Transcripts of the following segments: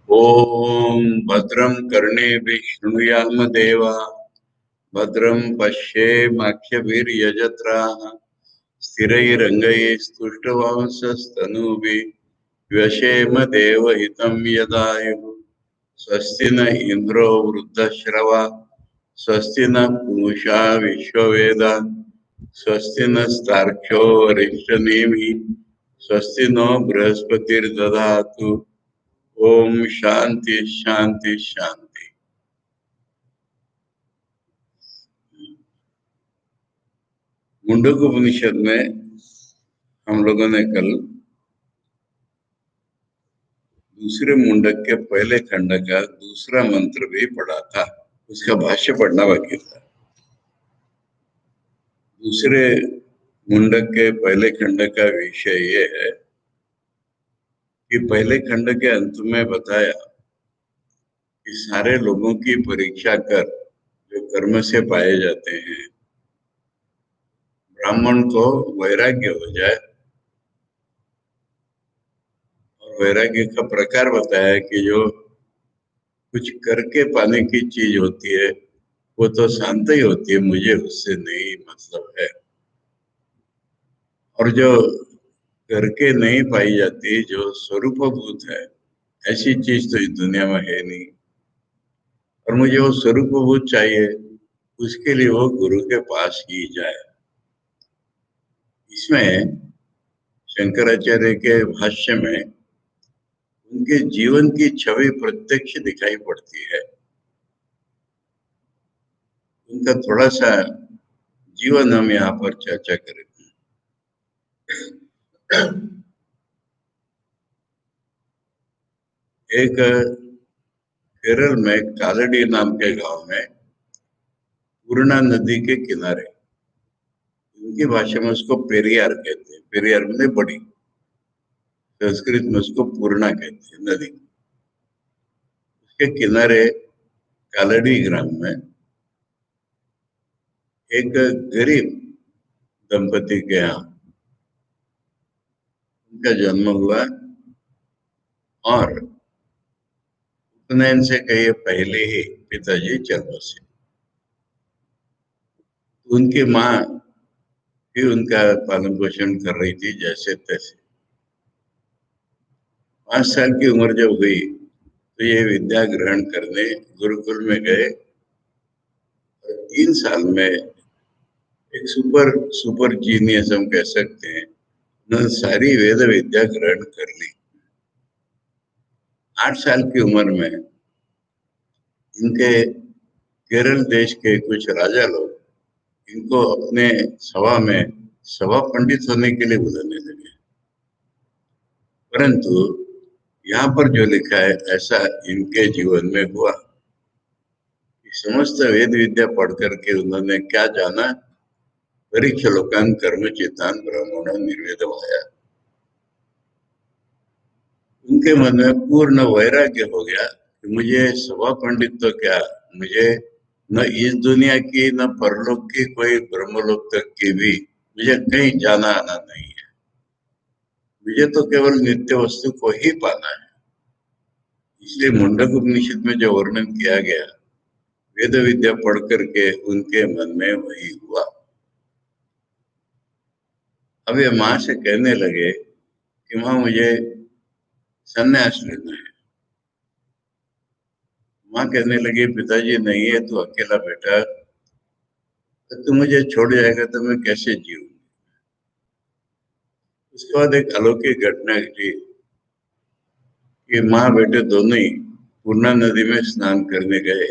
ओम भद्रं कर्णेभिः शृणुयाम देवा भद्रं पश्येमाक्षभिर्यजत्राः स्थिरैरङ्गैस्तुष्टुवांसस्तनूभिः व्यशेम देवहितं यदायुः स्वस्ति न इन्द्रो वृद्धश्रवा स्वस्ति न पूषा विश्ववेदाः स्वस्ति नस्तार्क्ष्यो अरिष्टनेमिः स्वस्ति नो बृहस्पतिर्दधातु। ओम शांति शांति शांति। मुंडक उपनिषद में हम लोगों ने कल दूसरे मुंडक के पहले खंड का दूसरा मंत्र भी पढ़ा था, उसका भाष्य पढ़ना बाकी था। दूसरे मुंडक के पहले खंड का विषय ये है कि पहले खंड के अंत में बताया कि सारे लोगों की परीक्षा कर जो कर्म से पाए जाते हैं, ब्राह्मण को वैराग्य हो जाए, और वैराग्य का प्रकार बताया कि जो कुछ करके पाने की चीज होती है वो तो शांत ही होती है, मुझे उससे नहीं मतलब है। और जो करके नहीं पाई जाती, जो स्वरूपभूत है, ऐसी चीज तो इस दुनिया में है नहीं। और मुझे वो स्वरूपभूत चाहिए, उसके लिए वो गुरु के पास ही जाए। इसमें शंकराचार्य के भाष्य में उनके जीवन की छवि प्रत्यक्ष दिखाई पड़ती है। उनका थोड़ा सा जीवन हम यहाँ पर चर्चा करेंगे। एक केरल में कालड़ी नाम के गांव में पूर्णा नदी के किनारे, उनकी भाषा में उसको पेरियार कहते हैं, पेरियार में बड़ी, संस्कृत में उसको पूर्णा कहते हैं नदी। उसके किनारे कालड़ी ग्राम में एक गरीब दंपति के यहाँ उनका जन्म हुआ, और उपनयन से कहीं पहले ही पिताजी चल बसे। उनकी माँ भी उनका पालन पोषण कर रही थी जैसे तैसे। 5 साल की उम्र जब हुई तो ये विद्या ग्रहण करने गुरुकुल में गए। 3 साल में एक सुपर सुपर जीनियस हम कह सकते हैं, उन्होंने सारी वेद विद्या ग्रहण कर ली। 8 साल की उम्र में इनके केरल देश के कुछ राजा लोग इनको अपने सभा में सभा पंडित होने के लिए बुलाने लगे। परंतु यहाँ पर जो लिखा है ऐसा इनके जीवन में हुआ कि समस्त वेद विद्या पढ़ करके उन्होंने क्या जाना, परीक्ष लोकान कर्म चितान ब्राह्मणों निर्वेदमाया। उनके मन में पूर्ण वैराग्य हो गया कि मुझे सभा पंडित तो क्या, मुझे न इस दुनिया की न परलोक की, कोई ब्रह्मलोक तक की भी मुझे कहीं जाना आना नहीं है। मुझे तो केवल नित्य वस्तु को ही पाना है। इसलिए मुंडक उपनिषद में जो वर्णन किया गया, वेद विद्या पढ़ करके उनके मन में वही हुआ। अब ये माँ से कहने लगे कि माँ मुझे संन्यास लेना है। माँ कहने लगी पिताजी नहीं है तो अकेला बेटा, तो तू मुझे छोड़ जाएगा तो मैं कैसे जीऊंगी। उसके बाद एक अलौकिक घटना घटी कि माँ बेटे दोनों ही पूर्णा नदी में स्नान करने गए,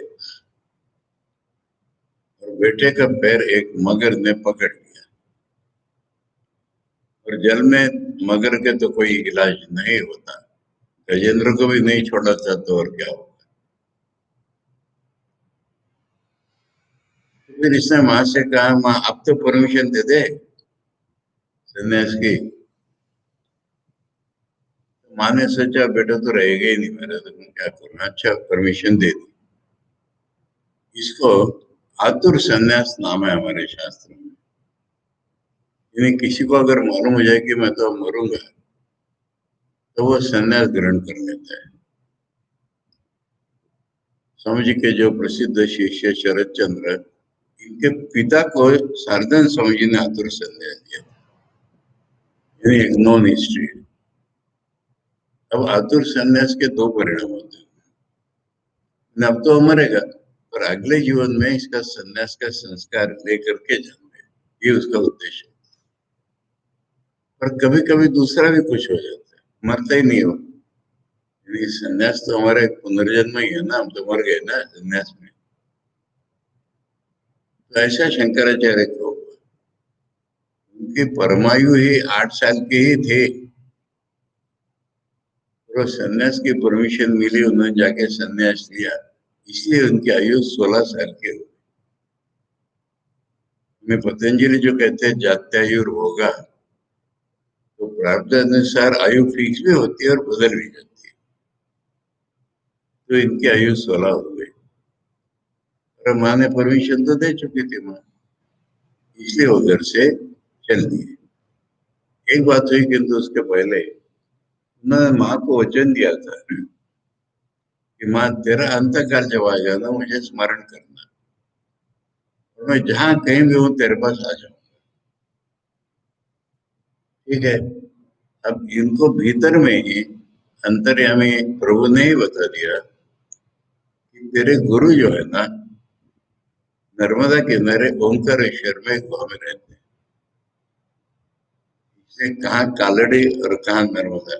और बेटे का पैर एक मगर ने पकड़ लिया। और जल में मगर के तो कोई इलाज नहीं होता, गजेंद्र को भी नहीं छोड़ा था तो और क्या होगा। फिर इसने माँ से कहा माँ अब तो परमिशन दे दे संन्यास की। माँ ने सोचा बेटा तो रहेगा ही नहीं मेरा, तो मैं क्या करूँ। अच्छा परमिशन दे दी। इसको आतुर संन्यास नाम है हमारे शास्त्र में। यानी किसी को अगर मालूम हो जाए कि मैं तो मरूंगा तो वो संन्यास ग्रहण कर लेता है। स्वामी जी के जो प्रसिद्ध शिष्य शरद चंद्र, इनके पिता को शारदानंद स्वामी जी ने आतुर संन्यास दिया, यानी एक नॉन हिस्ट्री। अब आतुर संन्यास के दो परिणाम होते हैं, अब तो मरेगा पर अगले जीवन में इसका संन्यास का संस्कार लेकर के जाना, ये उसका उद्देश्य है। पर कभी कभी दूसरा भी कुछ हो जाता है, मरता ही नहीं हो। संन्यास तो हमारे पुनर्जन्म ही है ना, हम तो मर गए ना संन्यास में। तो ऐसा शंकराचार्य को, उनकी परमायु ही 8 साल के ही थे, और संन्यास की परमिशन मिली, उन्होंने जाके संन्यास लिया, इसलिए उनकी आयु 16 साल की हो। में पतंजलि जो कहते हैं जात्यायुर होगा, तो प्रारब्ध अनुसार आयु फिक्स भी होती है और बदल भी जाती है। तो इनकी आयु 16 हो गई, और माँ ने परमिशन तो दे चुकी थी माँ, इसलिए वो घर से चल दिए। एक बात हुई, किंतु उसके पहले उन्होंने माँ को वचन दिया था कि माँ, तेरा अंतकाल जब आएगा ना, मुझे स्मरण करना, और मैं जहां कहीं भी हूं तेरे पास आ जाऊंगा। ठीक है। अब इनको भीतर में ही अंतर्यामी प्रभु ने ही बता दिया कि तेरे गुरु जो है ना, नर्मदा किनारे ओंकारेश्वर में गुहा में रहते हैं। इसलिए कहाँ कालड़ी और कहाँ नर्मदा।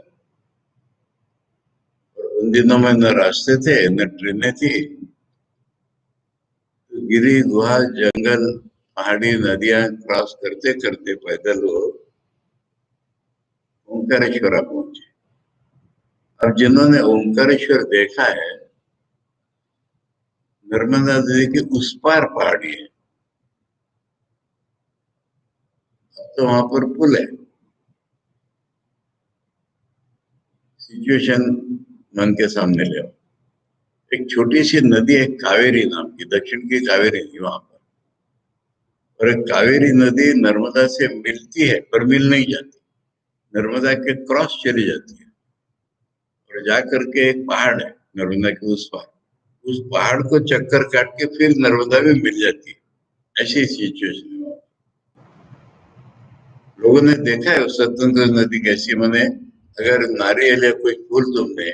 और उन दिनों में न रास्ते थे न ट्रेनें थी, तो गिरी गुहा जंगल पहाड़ी नदियां क्रॉस करते करते पैदल वो ओंकारेश्वर पहुंचे। अब जिन्होंने ओंकारेश्वर देखा है, नर्मदा नदी के उस पार पहाड़ी है, तो वहां पर पुल है। सिचुएशन मन के सामने ले आओ। एक छोटी सी नदी है कावेरी नाम की, दक्षिण की कावेरी थी वहां पर, और एक कावेरी नदी नर्मदा से मिलती है पर मिल नहीं जाती, नर्मदा के क्रॉस चली जाती है, और जाकर के एक पहाड़ है नर्मदा के उस पार, उस पहाड़ को चक्कर काट के फिर नर्मदा में मिल जाती है। ऐसी सिचुएशन है। लोगों ने देखा है उस स्वतंत्र नदी कैसी, मैंने अगर नारियल या कोई फूल तुमने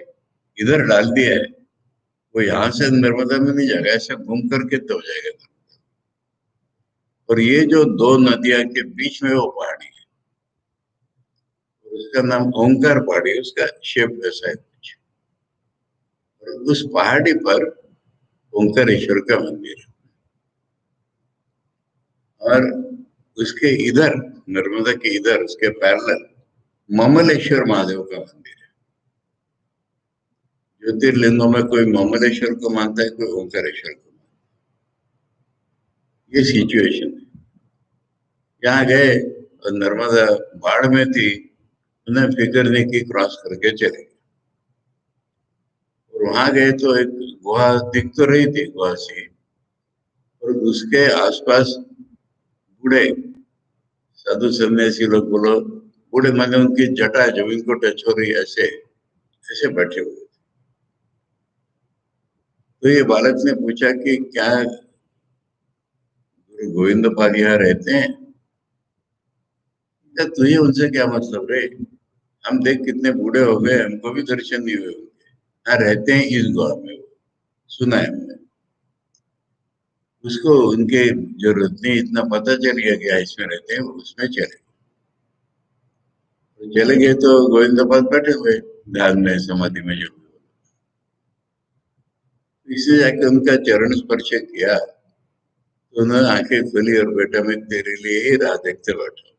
इधर डाल दिया है, वो यहाँ से नर्मदा में नहीं जाएगा, ऐसे घूम करके तो हो जाएगा। और ये जो दो नदियां के बीच में वो पहाड़ी है, उसका नाम ओंकार पहाड़ी, उसका शेप वैसा है कुछ। और उस पहाड़ी पर ओंकारेश्वर का मंदिर है, और उसके इधर, नर्मदा के इधर उसके पैरेलल ममलेश्वर महादेव का मंदिर है। ज्योतिर्लिंगों में कोई ममलेश्वर को मानता है, कोई ओंकारेश्वर को मानता है। ये सिचुएशन है। यहाँ गए और नर्मदा बाढ़ में थी, उन्हें फिक्र नहीं की, क्रॉस करके चले गए। और वहां गए तो एक गुहा दिख तो रही थी, गुहा सी, और उसके आसपास बूढ़े साधु सन्यासी लोग, बोलो बूढ़े माने उनकी जटा जब इनको टच हो रही, ऐसे ऐसे बैठे हुए। तो ये बालक ने पूछा कि क्या गुरु गोविंद पाल यहाँ रहते हैं? क्या तुझे उनसे क्या मतलब रे, हम देख कितने बूढ़े हो गए, हमको भी दर्शन नहीं हुए उनके। हाँ, रहते हैं इस गुहा में, वो सुना है हमने। उसको उनके जरूरत नहीं, इतना पता चल गया कि इसमें रहते हैं, वो उसमें चले। तो चले गए तो गोविंद पाल बैठे हुए ध्यान में, समाधि में जो। इसलिए जाके उनका चरण स्पर्श किया, तो उन्होंने आंखें खोली और बेटा मैं तेरे लिए ही राह देखते बैठा।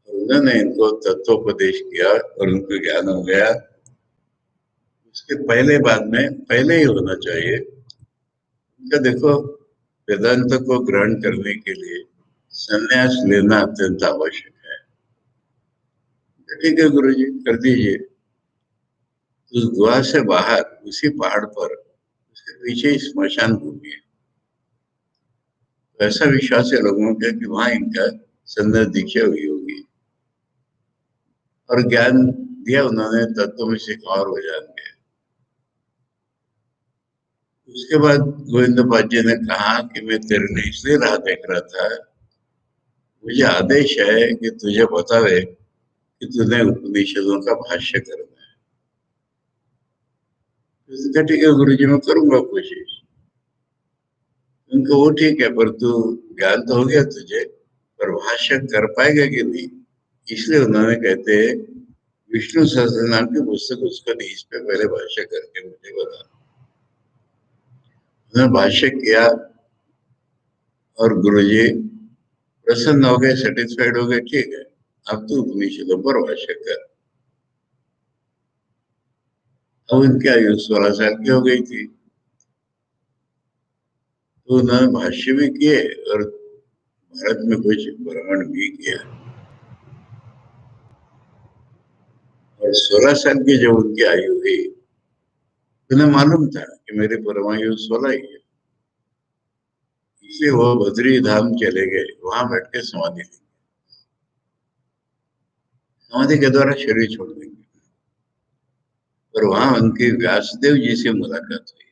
उन्होंने इनको तत्वोपदेश किया और उनको ज्ञान हो गया। उसके पहले बाद में पहले ही होना चाहिए उनका। देखो, वेदांत को ग्रहण करने के लिए संन्यास लेना अत्यंत आवश्यक है। ठीक है गुरु जी, कर दीजिए। उस गुहा से बाहर उसी पहाड़ पर उसके पीछे ही स्मशान भूमि है। ऐसा विश्वास है लोगों का कि वहां इनका संन्यास दीक्षा हुई होगी, और ज्ञान दिया उन्होंने, तत्व में से और हो जाएंगे। उसके बाद गोविंदपाद जी ने कहा कि मैं तेरे लिए इसलिए राह देख रहा था, मुझे आदेश है कि तुझे बतावे कि तूने उपनिषदों का भाष्य करना है। तो उसने कहा ठीक है गुरु जी, मैं करूंगा कोशिश। उनको वो ठीक है, पर तू ज्ञान तो हो गया तुझे, पर भाष्य कर पाएगा कि नहीं। इसलिए उन्होंने कहते विष्णु सहस्त्रनाम की पुस्तक उसको दी, इस पे पहले भाष्य करके मुझे बता। उन्होंने भाष्य किया और गुरुजी प्रसन्न हो गए, सेटिस्फाइड हो गए, ठीक है अब तो उपनिषदों पर भाष्य कर। अब उनकी आयु 16 साल की हो गई थी, तो उन्होंने भाष्य भी किए और भारत में कुछ भ्रमण भी किया। और 16 साल की जब उनकी आयु हुई, उन्हें मालूम था कि मेरी परमायु 16 ही है, इसलिए वो बद्री धाम चले गए, वहां बैठ के समाधि ली। समाधि के द्वारा शरीर छोड़ देंगे। और वहां उनकी व्यासदेव जी से मुलाकात हुई।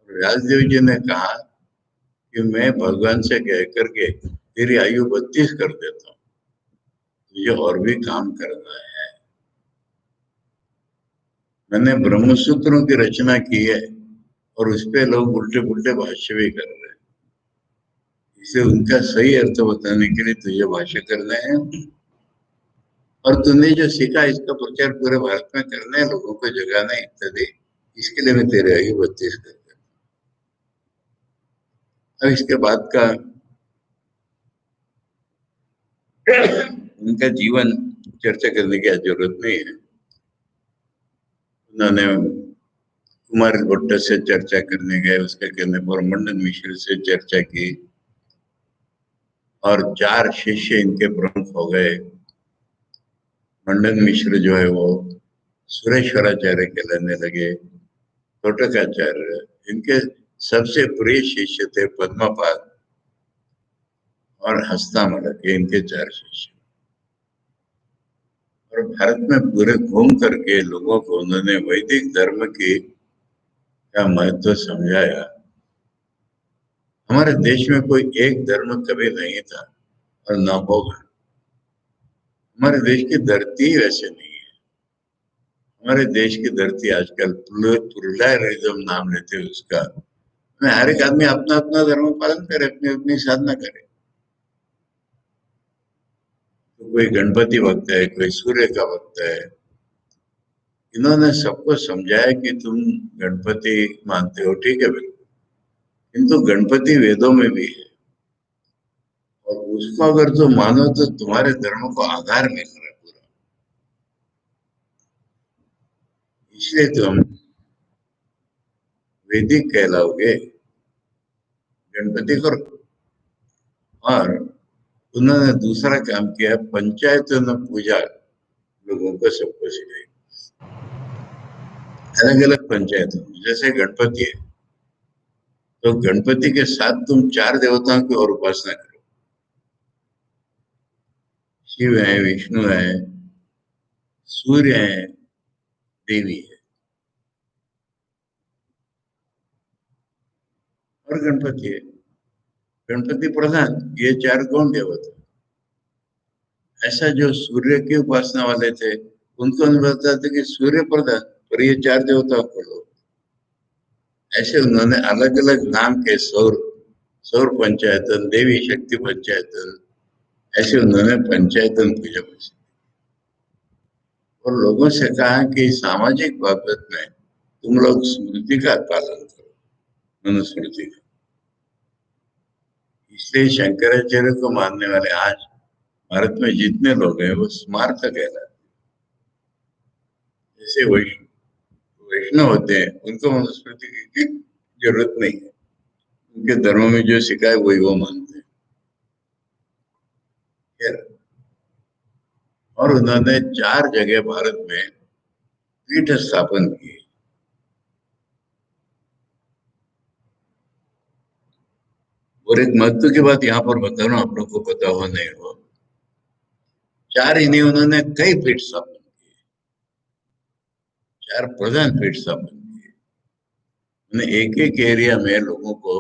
और व्यासदेव जी ने कहा कि मैं भगवान से कह करके तेरी आयु 32 कर देता हूँ, तुझे और भी काम करना है। मैंने ब्रह्म सूत्रों की रचना की है और उस पे लोग उल्टे पुल्टे भाष्य भी कर रहे हैं, इसे उनका सही अर्थ बताने के लिए तुझे भाष्य करना है। और तूने जो सीखा इसका प्रचार पूरे भारत में करना है, लोगों को जगाना है इत्यादि, इसके लिए मैं तेरे आयु 32 कर देता हूँ। अब इसके बाद का उनका जीवन चर्चा करने की जरूरत नहीं है। उन्होंने कुमार भट्ट से चर्चा करने गए, उसके कहने पर मंडन मिश्र से चर्चा की और 4 शिष्य इनके प्रमुख हो गए। मंडन मिश्र जो है वो सुरेश्वराचार्य कहलाने लगे, तोटकाचार्य, इनके सबसे प्रिय शिष्य थे पद्मपाद और हस्तामलक, इनके 4 शिष्य। और भारत में पूरे घूम करके लोगों को उन्होंने वैदिक धर्म की का महत्व समझाया। हमारे देश में कोई एक धर्म कभी नहीं था और न होगा। हमारे देश की धरती ही वैसे नहीं है। हमारे देश की धरती आजकल प्लुरलिज्म नाम लेते हैं उसका, हर एक आदमी अपना अपना धर्म पालन करे, अपनी अपनी साधना करे। तो कोई गणपति भक्त है, कोई सूर्य का भक्त है। इन्होंने सबको समझाया कि तुम गणपति मानते हो, ठीक है बिल्कुल, किंतु गणपति वेदों में भी है और उसको अगर तुम मानो तो तुम्हारे धर्म को आधार मिल रहा है पूरा। इसलिए तुम वैदिक कहलाओगे, गणपति करो। और उन्होंने दूसरा काम किया, पंचायत न पूजा लोगों को सबको सिखाई। अलग अलग पंचायत, जैसे गणपति है तो गणपति के साथ तुम 4 देवताओं की और उपासना करो। शिव है, विष्णु है, सूर्य है, देवी है और गणपति है। गणपति प्रधान, ये 4 कौन देवता। ऐसा जो सूर्य की उपासना वाले थे उनको नहीं बताते कि सूर्य प्रधान, पर ये 4 देवताओं को लो। ऐसे उन्होंने अलग अलग नाम के सौर सौर पंचायतन, देवी शक्ति पंचायतन, ऐसे उन्होंने पंचायतन पूजा की। और लोगों से कहा कि सामाजिक बाबत में तुम लोग स्मृति का पालन करो, मनुस्मृति का। इसलिए शंकराचार्य को मानने वाले आज भारत में जितने लोग हैं वो स्मार्त कहलाते हैं। जैसे वैष्णव होते हैं, उनको मनुस्मृति की जरूरत नहीं है, उनके धर्म में जो सिखाए वही वो मानते हैं। और उन्होंने 4 जगह भारत में पीठ स्थापन किए। और एक महत्व की बात यहाँ पर बता रहा हूँ, आप लोग को पता हो नहीं हो, 4 ही नहीं, उन्होंने कई पीठ स्थापन किए, 4 प्रधान पीठ स्थापन किए। एक एक एरिया में लोगों को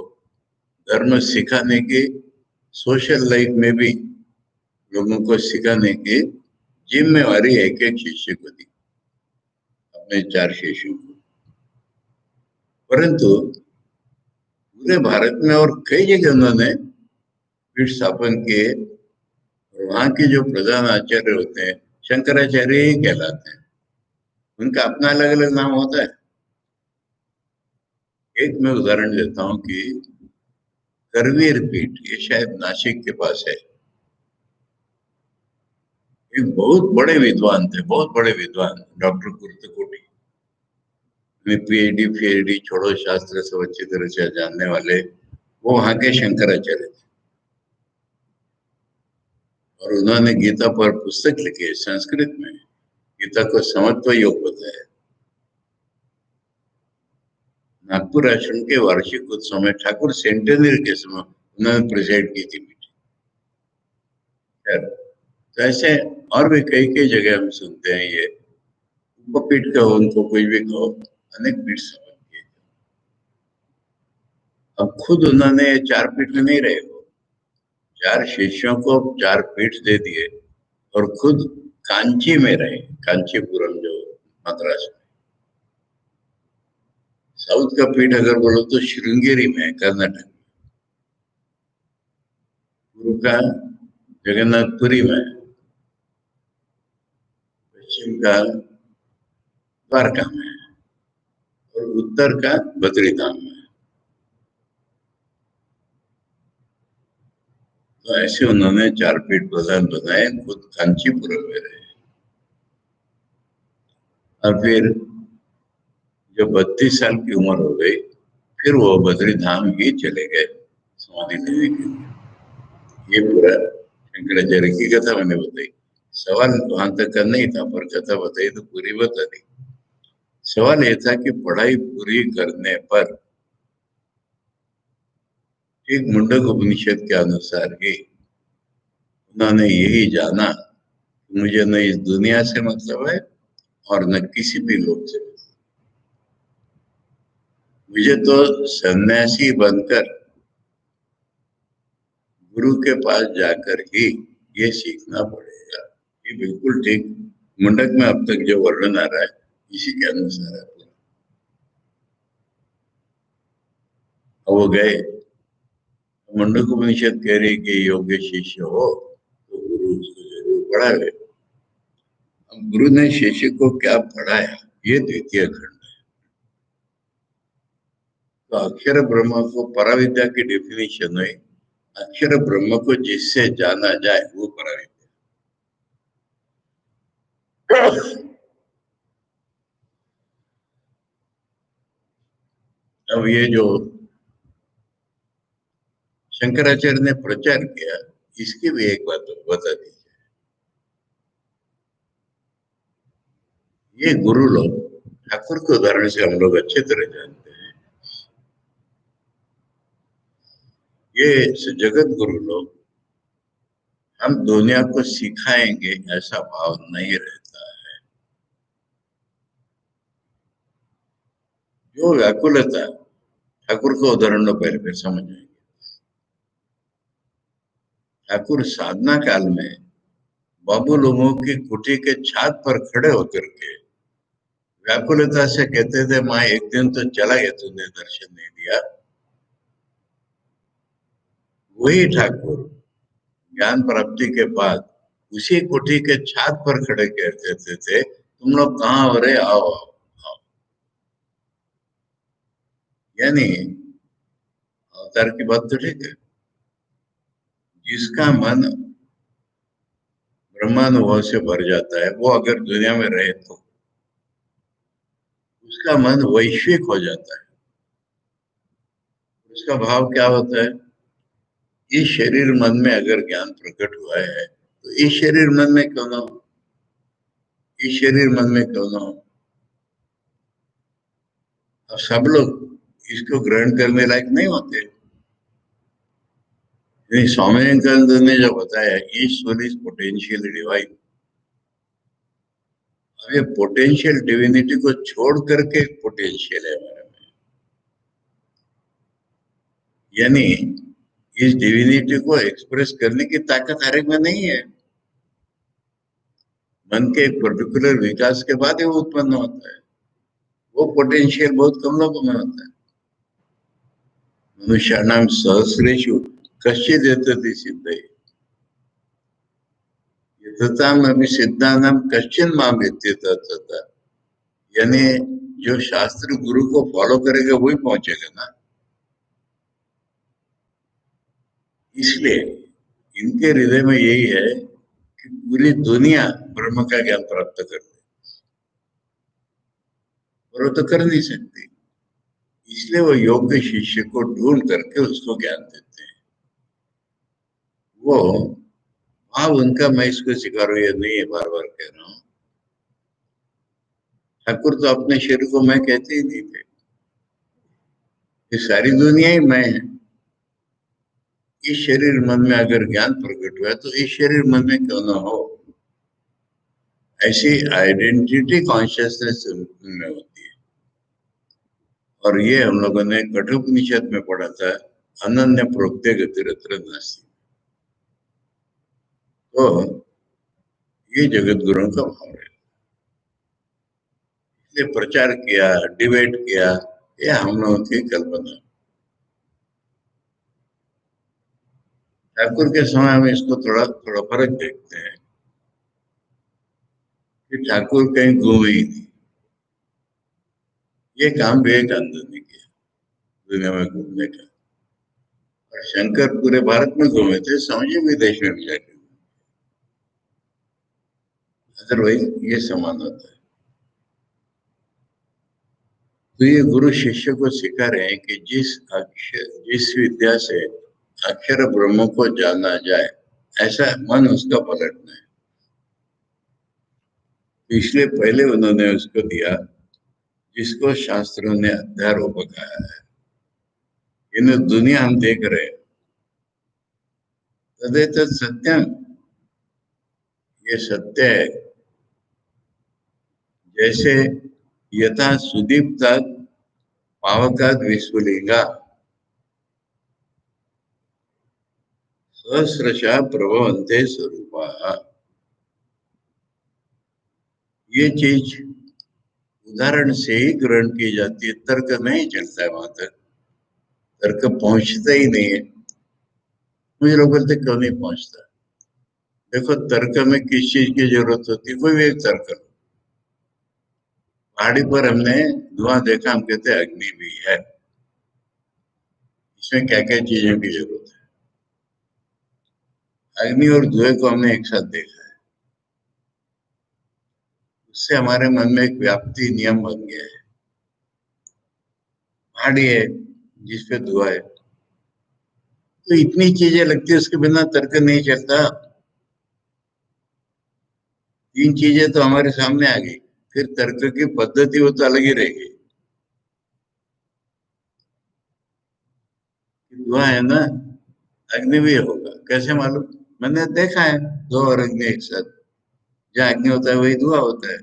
धर्म सिखाने की, सोशल लाइफ में भी लोगों को सिखाने की जिम्मेवारी एक एक शिष्य को दी, अपने 4 शिष्यों को। परंतु पूरे भारत में और कई जगह उन्होंने पीठ स्थापन किए, और वहां के जो प्रधान आचार्य होते हैं शंकराचार्य ही कहलाते हैं, उनका अपना अलग अलग नाम होता है। एक मैं उदाहरण देता हूँ कि करवीर पीठ, ये शायद नासिक के पास है। एक बहुत बड़े विद्वान थे, बहुत बड़े विद्वान, डॉक्टर कुर्तकोटी, पीएचडी फीएचडी छोड़ो, शास्त्र सब अच्छी तरह से जानने वाले, वो वहां के शंकराचार्य थे। और उन्होंने गीता पर पुस्तक लिखी है संस्कृत में, गीता को समत्व योग बताया। नागपुर आश्रम के वार्षिक उत्सव में ठाकुर सेंटेनरी के समय उन्होंने प्रेसिडेंट की थी मीटिंग। तो ऐसे और भी कई कई जगह हम सुनते हैं, ये उपपीठ कहो, उनको कोई भी कहो, अनेक पीठ समझ किए। अब खुद उन्होंने 4 पीठ में नहीं रहे, वो 4 शिष्यों को 4 पीठ दे दिए और खुद कांची में रहे, कांचीपुरम जो मद्रास में। साउथ का पीठ अगर बोलो तो श्रृंगेरी में, कर्नाटक। पूर्व का जगन्नाथपुरी में, पश्चिम का द्वारका में, और उत्तर का बद्रीधाम में। तो ऐसे उन्होंने 4 पीठ प्रधान बनाए, खुद कांचीपुरम में रहे। और फिर जब 32 साल की उम्र हो गई, फिर वो बद्रीधाम ही चले गए समाधि लेने के लिए। ये पूरा शंकराचार्य की कथा मैंने बताई। सवाल वहां तक का नहीं था, पर कथा बताई तो पूरी बता दी। सवाल ये था कि पढ़ाई पूरी करने पर ठीक मुंडक उपनिषद के अनुसार ही उन्होंने यही जाना कि मुझे न इस दुनिया से मतलब है और न किसी भी लोग से। मुझे तो सन्यासी बनकर गुरु के पास जाकर ही ये सीखना पड़ेगा। ये बिल्कुल ठीक मुंडक में अब तक जो वर्णन आ रहा है इसी के अनुसार है। वो गए, मुंडक उपनिषद कह रही कि योग्य शिष्य हो तो गुरु उसको जरूर पढ़ावे। अब गुरु ने शिष्य को क्या पढ़ाया, ये द्वितीय खंड है। तो अक्षर ब्रह्म को, पराविद्या की डेफिनेशन है, अक्षर ब्रह्म को जिससे जाना जाए वो पराविद्या। अब ये जो शंकराचार्य ने प्रचार किया, इसकी भी एक बात बता दीजिए। ये गुरु लोग, ठाकुर के उदाहरण से हम लोग अच्छे तरह जानते हैं, ये जगत गुरु लोग हम दुनिया को सिखाएंगे ऐसा भाव नहीं रहता है। जो व्याकुलता, ठाकुर का उदाहरण पहले फिर समझ आएंगे। ठाकुर साधना काल में बाबू लोगों की कुटी के छात पर खड़े होकर के व्याकुलता से कहते थे, माँ एक दिन तो चला गया, तुमने दर्शन नहीं दिया। वही ठाकुर ज्ञान प्राप्ति के बाद उसी कुटी के छात पर खड़े कहते थे, तुम लोग कहाँ हो रहे, आओ आओ आओ। यानी अवतार की बात तो ठीक है, जिसका मन ब्रह्मानुभव से भर जाता है वो अगर दुनिया में रहे तो उसका मन वैश्विक हो जाता है। उसका भाव क्या होता है, इस शरीर मन में अगर ज्ञान प्रकट हुआ है तो इस शरीर मन में क्यों ना हो, इस शरीर मन में क्यों ना हो। अब सब लोग इसको ग्रहण करने लायक नहीं होते। स्वामी विवेकानंद ने जो बताया, each soul is potential divine. अब ये पोटेंशियल डिविनिटी को छोड़ करके पोटेंशियल है हमारे में। यानी इस डिविनिटी को एक्सप्रेस करने की ताकत हर एक में नहीं है। मन के एक पर्टिकुलर विकास के बाद ही वो उत्पन्न होता है। वो पोटेंशियल बहुत कम लोगों में होता है। मनुष्याणां सहस्रेषु कश्चित् एतद्धि सिद्धये यततामपि सिद्धानां कश्चिन् मां विद्यते तथा। यानी जो शास्त्र गुरु को फॉलो करेगा वही पहुंचेगा ना। इसलिए इनके हृदय में यही है कि पूरी दुनिया ब्रह्म का ज्ञान प्राप्त कर ले, और वो तो कर नहीं सकती। इसलिए वो योग्य शिष्य को ढूंढ करके उसको ज्ञान देते हैं। वो भाव उनका, मैं इसको सिखा रहा हूं ये नहीं है, बार बार कह रहा हूं। ठाकुर तो अपने शरीर को मैं कहते ही नहीं थे। ये सारी दुनिया ही मैं है। इस शरीर मन में अगर ज्ञान प्रकट हुआ तो इस शरीर मन में क्यों ना हो, ऐसी आइडेंटिटी कॉन्शियसनेस में होती है। और ये हम लोगों ने कठोपनिषद में पढ़ा था, अनन्य प्रोक्ते गतिरत्र नास्ति। तो ये जगत गुरुओं का भाव है। इसलिए प्रचार किया, डिबेट किया, ये हम लोगों की कल्पना। ठाकुर के समय हम इसको थोड़ा थोड़ा फर्क देखते हैं कि ठाकुर कहीं घूमे ही नहीं। ये काम विवेकानंद ने किया, दुनिया में घूमने का। और शंकर पूरे भारत में घूमे थे, समझिए विदेश में भी जाके। अदरवाइज ये समान होता है। तो ये गुरु शिष्य को सिखा रहे हैं कि जिस विद्या से अक्षर ब्रह्म को जाना जाए, ऐसा मन उसका पलटना है। तो इसलिए पहले उन्होंने उसको दिया जिसको शास्त्रों ने अध्यारोप कहा है। इन दुनिया हम देख रहे हैं, तदेतत् सत्यम, ये सत्य है। जैसे यथा सुदीप्तात् पावकात् विस्फुलिंगा सहस्रशः प्रभवन्ते स्वरूपाः। ये चीज उदाहरण से ही ग्रहण की जाती है, तर्क नहीं चलता है। वहां तक तर्क पहुंचता ही नहीं है। मुझे लोग बोलते क्यों नहीं पहुंचता। देखो, तर्क में किस चीज की जरूरत होती है, कोई भी एक तर्क लो। पहाड़ी पर हमने धुआं देखा, हम कहते हैं अग्नि भी है। इसमें क्या क्या चीजों की जरूरत है। अग्नि और धुएं को हमने एक साथ देखा है, उससे हमारे मन में एक व्याप्ति नियम बन गया है। पहाड़ी है जिसपे धुआं है, तो इतनी चीजें लगती है, उसके बिना तर्क नहीं चलता। तीन चीजें तो हमारे सामने आ गई, फिर तर्क की पद्धति वो तो अलग ही रहेगी। धुआं है ना, अग्नि भी होगा, कैसे मालूम? मैंने देखा है दो और अग्नि एक साथ। जहाँ अग्नि होता है वही धुआं होता है।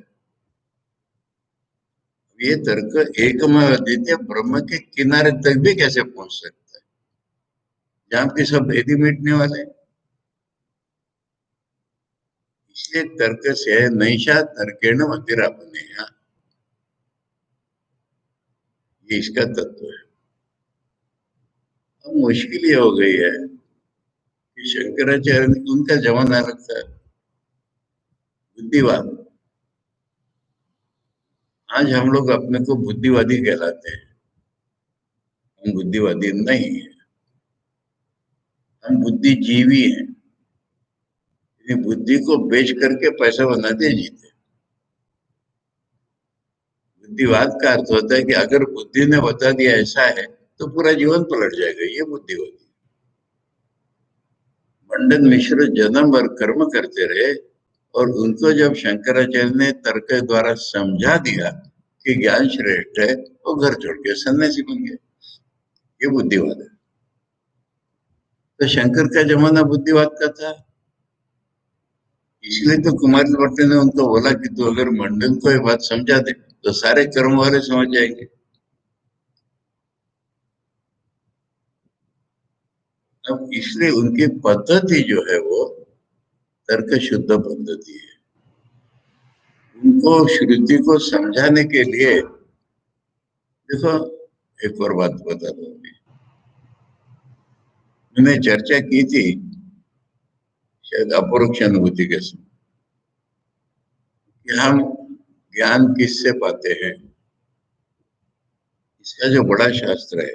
ये तर्क एकमेव अद्वितीय ब्रह्म के किनारे तक भी कैसे पहुंच सकता है, जहाँ पे सब भेदी मिटने वाले हैं। इसलिए तर्क से नैषा तर्केण मतिरापनेया, ये इसका तत्व है। अब मुश्किल ये हो गई है कि शंकराचार्य, उनका जमाना लगता है बुद्धिवाद। आज हम लोग अपने को बुद्धिवादी कहलाते हैं। हम बुद्धिवादी नहीं है, हम बुद्धिजीवी हैं। बुद्धि को बेच करके पैसा बनाते जीते। बुद्धिवाद का अर्थ होता है कि अगर बुद्धि ने बता दिया ऐसा है तो पूरा जीवन पलट जाएगा, ये बुद्धिवादी। मंडन मिश्र जन्म भर कर्म करते रहे, और उनको जब शंकराचार्य ने तर्क द्वारा समझा दिया कि ज्ञान श्रेष्ठ है, वो घर छोड़ के सन्यासी बन गए। ये बुद्धिवाद है। तो शंकर का जमाना बुद्धिवाद का था। इसलिए तो कुमार भट्ट ने उनको बोला कि तू अगर मंडन को ये बात समझा दे तो सारे कर्म वाले समझ जाएंगे। अब इसलिए उनकी पद्धति जो है वो तर्क शुद्ध पद्धति है। उनको श्रुति को समझाने के लिए देखो, एक और बात बता दो। मैंने चर्चा की थी शायद अपरोक्ष अनुभूति के समय कि हम ज्ञान किससे पाते हैं। इसका जो बड़ा शास्त्र है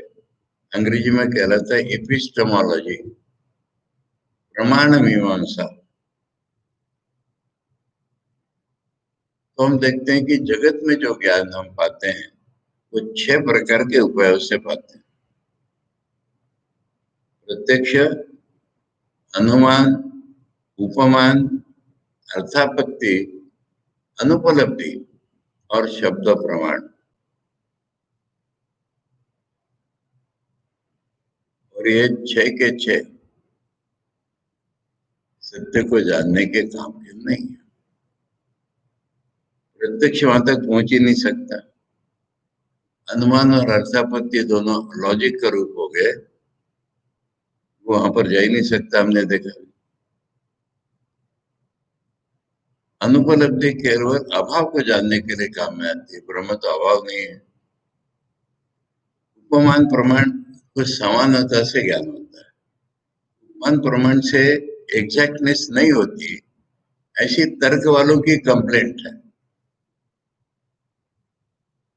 अंग्रेजी में कहलाता है एपिस्टेमोलॉजी, प्रमाण मीमांसा। तो हम देखते हैं कि जगत में जो ज्ञान हम पाते हैं वो 6 प्रकार के उपायों से पाते हैं। प्रत्यक्ष, अनुमान, उपमान, अर्थापत्ति, अनुपलब्धि और शब्द प्रमाण। और ये 6 के 6 सत्य को जानने के काम के नहीं है। प्रत्यक्ष वहां तक पहुंच ही नहीं सकता। अनुमान और अर्थापत्ति दोनों लॉजिक का रूप हो गए, वो वहां पर जा ही नहीं सकता, हमने देखा। अनुपलब्धि केवल अभाव को जानने के लिए काम में आती है, ब्रह्म तो अभाव नहीं है। उपमान प्रमाण कुछ समानता से ज्ञान होता है। उपमान प्रमाण से एग्जैक्टनेस नहीं होती, ऐसी तर्क वालों की कंप्लेंट है।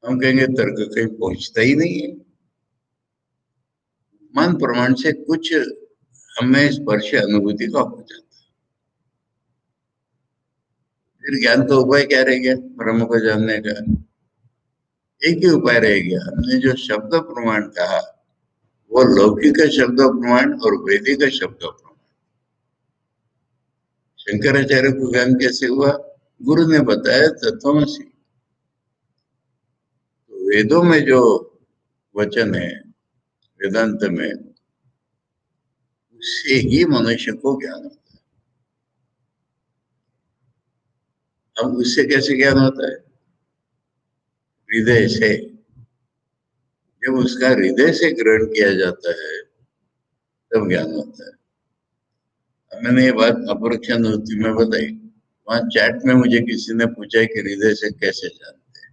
हम कहेंगे तर्क कहीं पहुंचता ही नहीं है। उपमान प्रमाण से कुछ हमें स्पर्श अनुभूति का हो जाता है। फिर ज्ञान का उपाय क्या रह गया ब्रह्म को जानने का? एक ही उपाय रह गया। हमने जो शब्द प्रमाण कहा वो लौकिक शब्द प्रमाण और वैदिक शब्द प्रमाण। शंकराचार्य को ज्ञान कैसे हुआ? गुरु ने बताया तत्वमसि। तो वेदों में जो वचन है वेदांत में, उससे ही मनुष्य को ज्ञान होता है। अब उससे कैसे ज्ञान होता है? हृदय से। जब उसका हृदय से ग्रहण किया जाता है तब ज्ञान होता है। अब मैंने ये बात अपरोक्ष अनुभूति में बताई। वहां चैट में मुझे किसी ने पूछा कि हृदय से कैसे जानते हैं,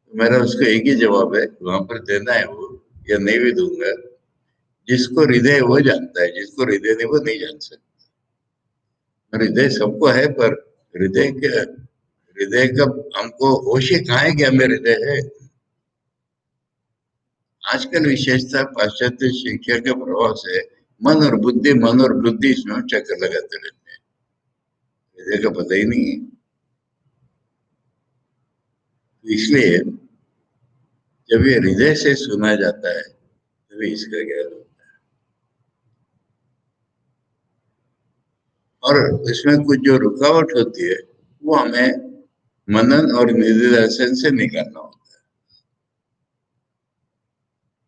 तो मेरा उसको एक ही जवाब है, वहां पर देना है वो, या नहीं भी दूंगा। जिसको हृदय है वो जानता है, जिसको हृदय नहीं वो नहीं जान सकता। हृदय सबको है, पर हृदय का हमको होश ही कहाँ है कि हमें हृदय है। आजकल विशेषता पाश्चात्य शिक्षा के प्रभाव से मन और बुद्धि इसमें चक्कर लगाते रहते हैं, हृदय का पता ही नहीं है। तो इसलिए जब ये हृदय से सुना जाता है तभी इसका ज्ञान होता है। और इसमें कुछ जो रुकावट होती है वो हमें मनन और निधिध्यासन से निकालना होता है।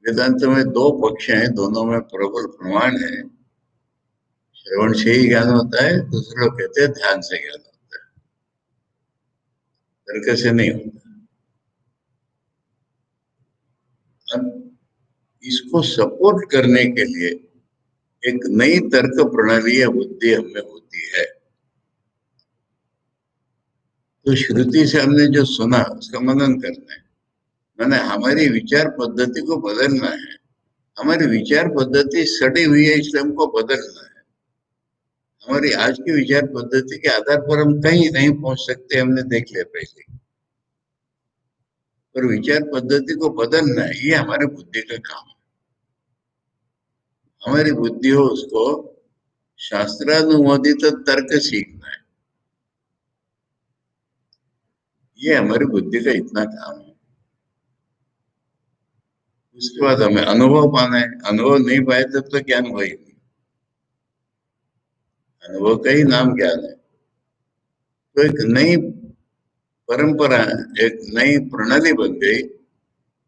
वेदांत में 2 पक्ष हैं, दोनों में प्रबल प्रमाण है। श्रवण से ही ज्ञान होता है, दूसरे लोग कहते हैं ध्यान से ज्ञान होता है, तर्क से नहीं होता। अब इसको सपोर्ट करने के लिए एक नई तर्क प्रणाली या बुद्धि हमें होती है। तो श्रुति से हमने जो सुना उसका मनन करना है, मैंने हमारी विचार पद्धति को बदलना है। हमारी विचार पद्धति सड़ी हुई है, इसलिए हमको बदलना है। हमारी आज की विचार पद्धति के आधार पर हम कहीं नहीं पहुंच सकते, हमने देख लिया पहले। पर विचार पद्धति को बदलना है, ये हमारे बुद्धि का काम है। हमारी बुद्धि हो उसको शास्त्रानुमोदित तर्क सीखना है, ये हमारी बुद्धि का इतना काम है। उसके बाद हमें अनुभव पाना है। अनुभव नहीं पाए तब तो ज्ञान हुआ ही नहीं। अनुभव का ही नाम ज्ञान है। तो एक नई परंपरा, एक नई प्रणाली बन गई,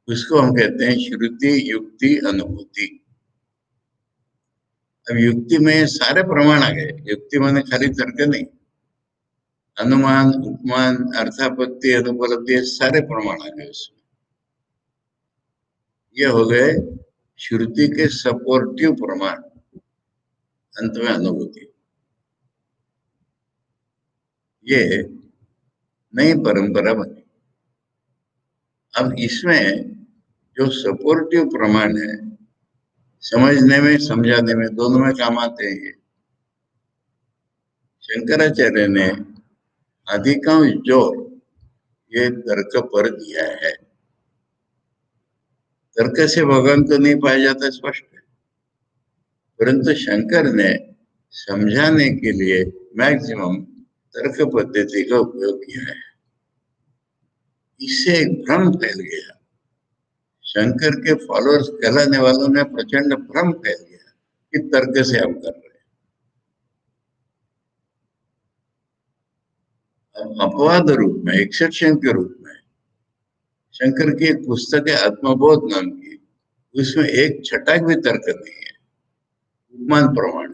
उसको हम कहते हैं श्रुति युक्ति अनुभूति। अब युक्ति में सारे प्रमाण आ गए। युक्ति माने खाली तर्क नहीं, अनुमान, उपमान, अर्थापत्ति, अनुपलब्धि, सारे प्रमाण आ गए उसमें। ये हो गए श्रुति के सपोर्टिव प्रमाण, अंत में अनुभूति। ये नई परंपरा बनी। अब इसमें जो सपोर्टिव प्रमाण है, समझने में समझाने में दोनों में काम आते हैं। ये शंकराचार्य ने अधिकांश जोर ये तर्क पर दिया है। तर्क से भगवान को नहीं पाया जाता, स्पष्ट है, परंतु शंकर ने समझाने के लिए मैक्सिमम तर्क पद्धति का उपयोग किया है। इससे एक भ्रम फैल गया। शंकर के फॉलोअर्स कहलाने वालों में प्रचंड भ्रम फैल गया कि तर्क से हम कर रहे हैं। अब अपवाद रूप में, एक्सेप्शन के रूप में, शंकर की एक पुस्तक है आत्मबोध नाम की, उसमें एक छटाक भी तर्क नहीं है, उपमान प्रमाण।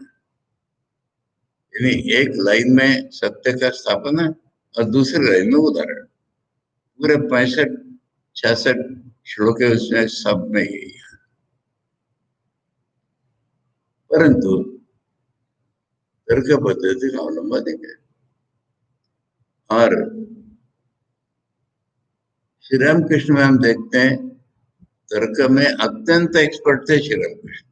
यानी एक लाइन में सत्य का स्थापना और दूसरी लाइन में उदाहरण। पूरे 65-66 श्लोक है उसमें, सब में यही है। परंतु तर्क पद्धति का अवलंबन नहीं है। और श्री रामकृष्ण में हम देखते हैं तर्क में अत्यंत एक्सपर्ट थे श्री रामकृष्ण,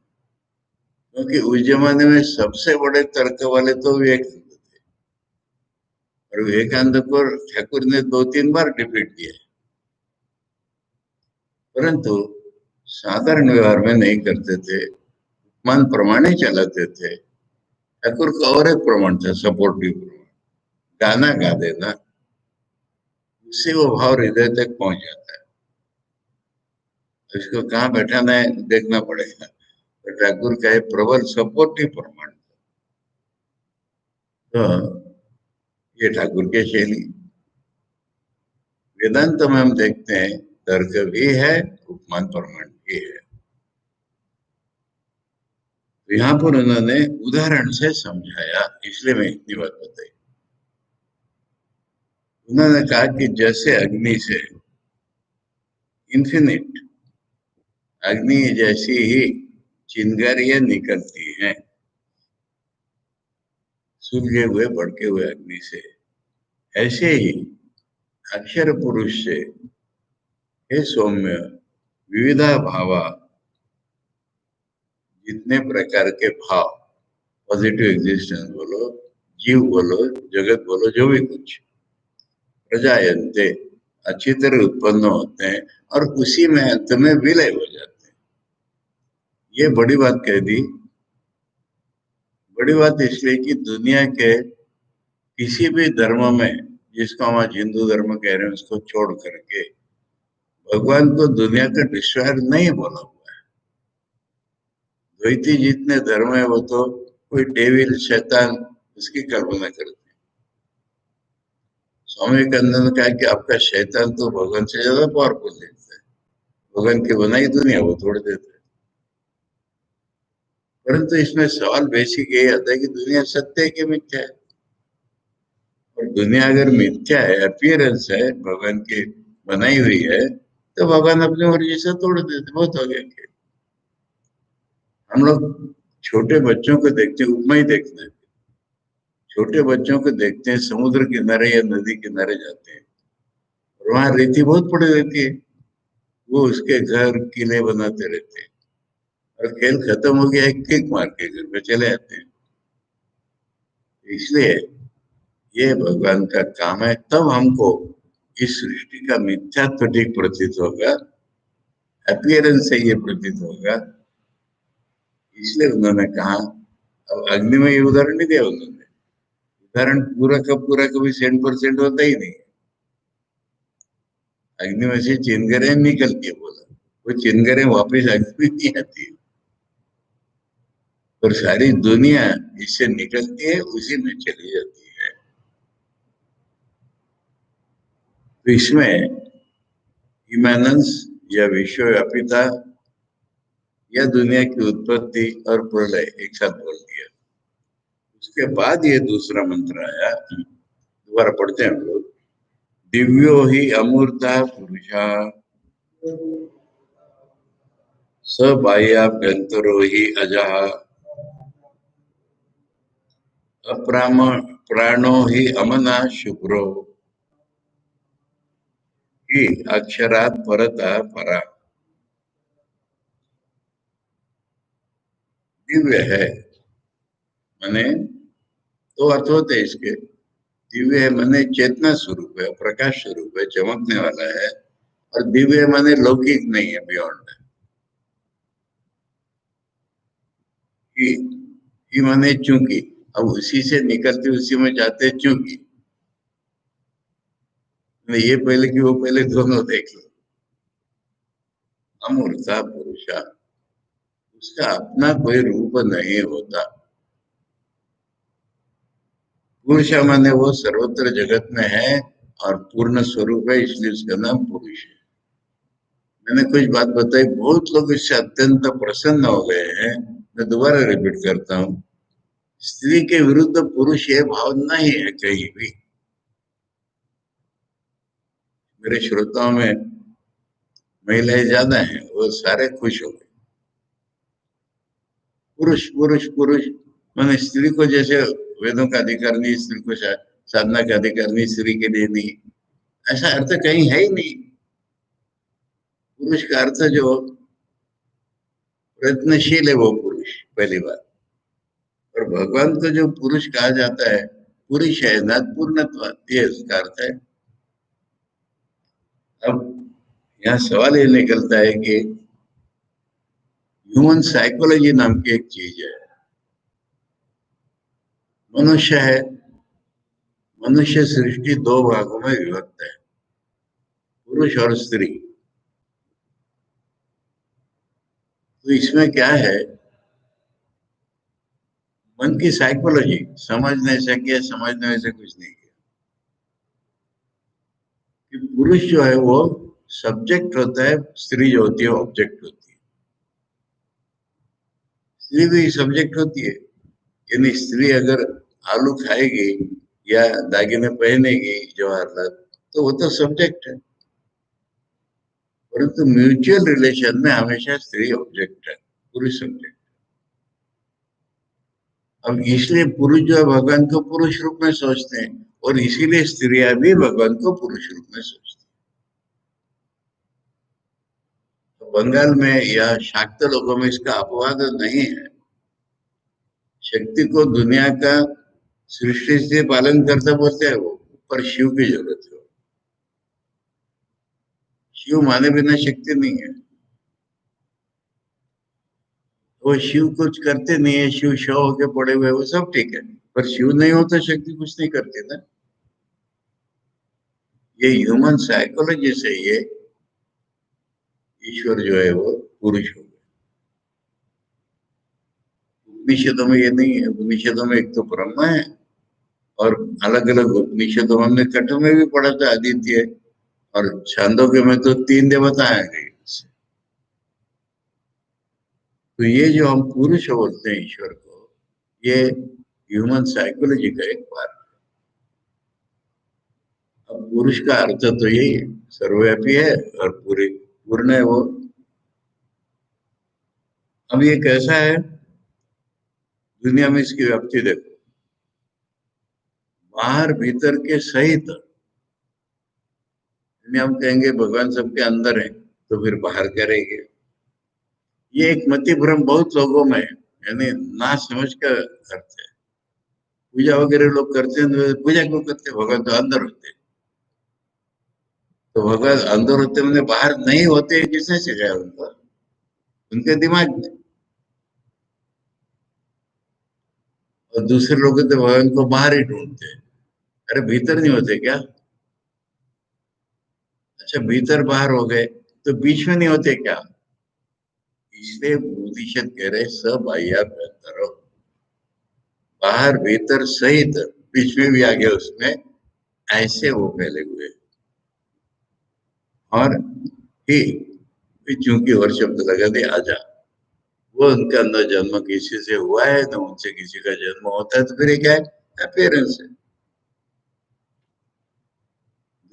क्योंकि उस जमाने में सबसे बड़े तर्क वाले तो विवेकानंद थे, और विवेकानंद को ठाकुर ने 2-3 बार डिफीट किया, परंतु साधारण व्यवहार में नहीं करते थे, मान प्रमाण ही चलाते थे। ठाकुर का और एक प्रमाण था, सपोर्टिव प्रमाण, गाना गा देना, उससे वो भाव हृदय तक पहुंच जाता है। इसको कहाँ बैठाना है देखना पड़ेगा। तो ठाकुर का एक प्रबल सपोर्टिव प्रमाण। तो ये ठाकुर के शैली। वेदांत में हम देखते हैं तर्क भी है, उपमान प्रमाण भी है। तो यहाँ पर उन्होंने उदाहरण से समझाया, इसलिए मैं इतनी बात बताई। उन्होंने कहा कि जैसे अग्नि से इन्फिनिट, अग्नि जैसी ही चिंगारियां निकलती हैं सुलगे हुए भड़के हुए अग्नि से, ऐसे ही अक्षर पुरुष से हे सौम्य विविधा भावा, जितने प्रकार के भाव, पॉजिटिव एग्जिस्टेंस बोलो, जीव बोलो, जगत बोलो, जो भी कुछ, प्रजायन्ते अच्छी तरह उत्पन्न होते हैं और उसी में अंत में विलय हो जाते हैं। ये बड़ी बात कह दी। बड़ी बात इसलिए कि दुनिया के किसी भी धर्म में, जिसको हम आज हिंदू धर्म कह रहे हैं, उसको छोड़ करके भगवान को दुनिया का डिस्ट्रॉयर नहीं बोला हुआ है। द्वैती जितने धर्म है वो तो कोई डेविल, शैतान, उसकी कल्पना करते हैं। स्वामी विवेकानंद ने कहा कि आपका शैतान तो भगवान से ज्यादा पावरफुल दिखता है, भगवान की बनाई दुनिया वो तोड़ देता है। परंतु इसमें सवाल बेसिक ये आता है कि दुनिया सत्य है कि मिथ्या है। और दुनिया अगर मिथ्या है, अपीयरेंस है, भगवान की बनाई हुई है, तो भगवान अपनी मर्जी से तोड़ देते, बहुत हो गया। हम लोग छोटे बच्चों को देखते हैं, उपमा ही देखते हैं। छोटे बच्चों को देखते हैं समुद्र किनारे या नदी किनारे जाते हैं, और वहां रेती बहुत पड़ी रहती है, वो उसके घर किले बनाते रहते हैं, और खेल खत्म हो गया, एक किक मार के घर पे चले आते हैं। इसलिए ये भगवान का काम है, तब हमको इस सृष्टि का मिथ्यात्व ठीक प्रतीत होगा, अपीयरेंस से ये प्रतीत होगा। इसलिए उन्होंने कहा, अब अग्नि में ये उदाहरण नहीं दिया उन्होंने, उदाहरण पूरा का पूरा कभी 100% होता ही नहीं। अग्नि में से चिंगारियां निकलती है, बोला, वो चिंगारियां वापिस अग्नि में नहीं आती, और सारी दुनिया इससे निकलती है, उसी में चली जाती है। तो इसमें इमैनेंस या विश्वव्यापिता या दुनिया की उत्पत्ति और प्रलय एक साथ बोल दिया। उसके बाद ये दूसरा मंत्र आया, दोबारा पढ़ते हैं हम लोग। दिव्यो ही अमूर्ता पुरुषा स बाह्याभ्यंतरो ही अजः प्राणो ही अमना शुभ्रो ही अक्षरात परतः परा। दिव्य है माने तो अर्थ होते हैं इसके। दिव्य है माने चेतना स्वरूप है, प्रकाश स्वरूप है, चमकने वाला है। और दिव्य माने लौकिक नहीं है, बियॉन्ड। ही माने चूंकि, अब उसी से निकलते उसी में जाते चूंकि। ये पहले कि वो पहले, दोनों देख लो। अमूर्ता पुरुषा, उसका अपना कोई रूप नहीं होता। पुरुष माने वो सर्वत्र जगत में है और पूर्ण स्वरूप है, इसलिए उसका नाम पुरुष है। मैंने कुछ बात बताई, बहुत लोग इससे अत्यंत प्रसन्न हो गए हैं। मैं दोबारा रिपीट करता हूँ, स्त्री के विरुद्ध पुरुष ये भाव नहीं है कहीं भी। मेरे श्रोताओं में महिलाएं ज्यादा हैं, वो सारे खुश हो गए। पुरुष पुरुष पुरुष माने स्त्री को जैसे वेदों का अधिकार नहीं, स्त्री को साधना का अधिकार नहीं, स्त्री के लिए नहीं, ऐसा अर्थ कहीं है ही नहीं। पुरुष का अर्थ जो प्रयत्नशील है वो पुरुष, पहली बात। और भगवान को जो पुरुष कहा जाता है, पुरुष है ना, पूर्णत्व, ये उसका अर्थ है। अब यहाँ सवाल ये निकलता है कि ह्यूमन साइकोलॉजी नाम की एक चीज है। मनुष्य है, मनुष्य सृष्टि दो भागों में विभक्त है, पुरुष और स्त्री। तो इसमें क्या है, मन की साइकोलॉजी समझने से किया, समझने से कुछ नहीं किया। कि पुरुष जो है वो सब्जेक्ट होता है, स्त्री जो होती है ऑब्जेक्ट होती है। स्त्री भी सब्जेक्ट होती है, यानी स्त्री अगर आलू खाएगी या दागिने पहनेगी जवाहरलाल, तो वो तो सब्जेक्ट है। परंतु म्यूचुअल रिलेशन में हमेशा स्त्री ऑब्जेक्ट है, पुरुष सब्जेक्ट। अब इसलिए पुरुष जो है भगवान को पुरुष रूप में सोचते हैं, और इसीलिए स्त्रियां भी भगवान को पुरुष रूप में सोचती हैं। तो बंगाल में या शाक्त लोगों में इसका अपवाद नहीं है। शक्ति को दुनिया का सृष्टि से पालन करता बोलते हैं वो, पर शिव की जरूरत है। शिव माने बिना शक्ति नहीं है। वो शिव कुछ करते नहीं है, शिव शव होके पड़े हुए, वो सब ठीक है, पर शिव नहीं हो तो शक्ति कुछ नहीं करती ना। ये ह्यूमन साइकोलॉजी से ये ईश्वर जो है वो पुरुष हो गया। उपनिषदों में ये नहीं है। उपनिषदों में एक तो ब्रह्मा है, और अलग अलग उपनिषदों में हमने कठ में भी पढ़ा था आदित्य, और छांदोग्य में तो तीन देवता आएंगे। तो ये जो हम पुरुष बोलते हैं ईश्वर को, ये ह्यूमन साइकोलॉजी का एक पार्ट। अब पुरुष का अर्थ तो यही है, सर्वव्यापी है और पूरी पूर्ण है वो। अब ये कैसा है दुनिया में, इसकी व्याप्ति देखो, बाहर भीतर के सहित। हम कहेंगे भगवान सबके अंदर है, तो फिर बाहर करेंगे। ये एक मति भ्रम बहुत लोगों में है, यानी ना समझ का अर्थ है। पूजा वगैरह लोग करते हैं, तो पूजा क्यों करते हैं, भगवान तो अंदर होते हैं। तो भगवान अंदर होते मैंने बाहर नहीं होते, किसने सिखाया उनको? उनके दिमाग में। और दूसरे लोग तो भगवान को बाहर ही ढूंढते हैं। अरे भीतर नहीं होते क्या? अच्छा भीतर बाहर हो गए, तो बीच में नहीं होते क्या? इसलिए उपनिषद कह रहे सब बाह्याभ्यंतर, बाहर भीतर सहित, बीच में भी आ गया उसमें, ऐसे वो फैले हुए। और ही चूंकि और शब्द लगा दे आजा, वो उनका न जन्म किसी से हुआ है, न उनसे किसी का जन्म होता है, तो फिर ये क्या है? अपेयरेंस है।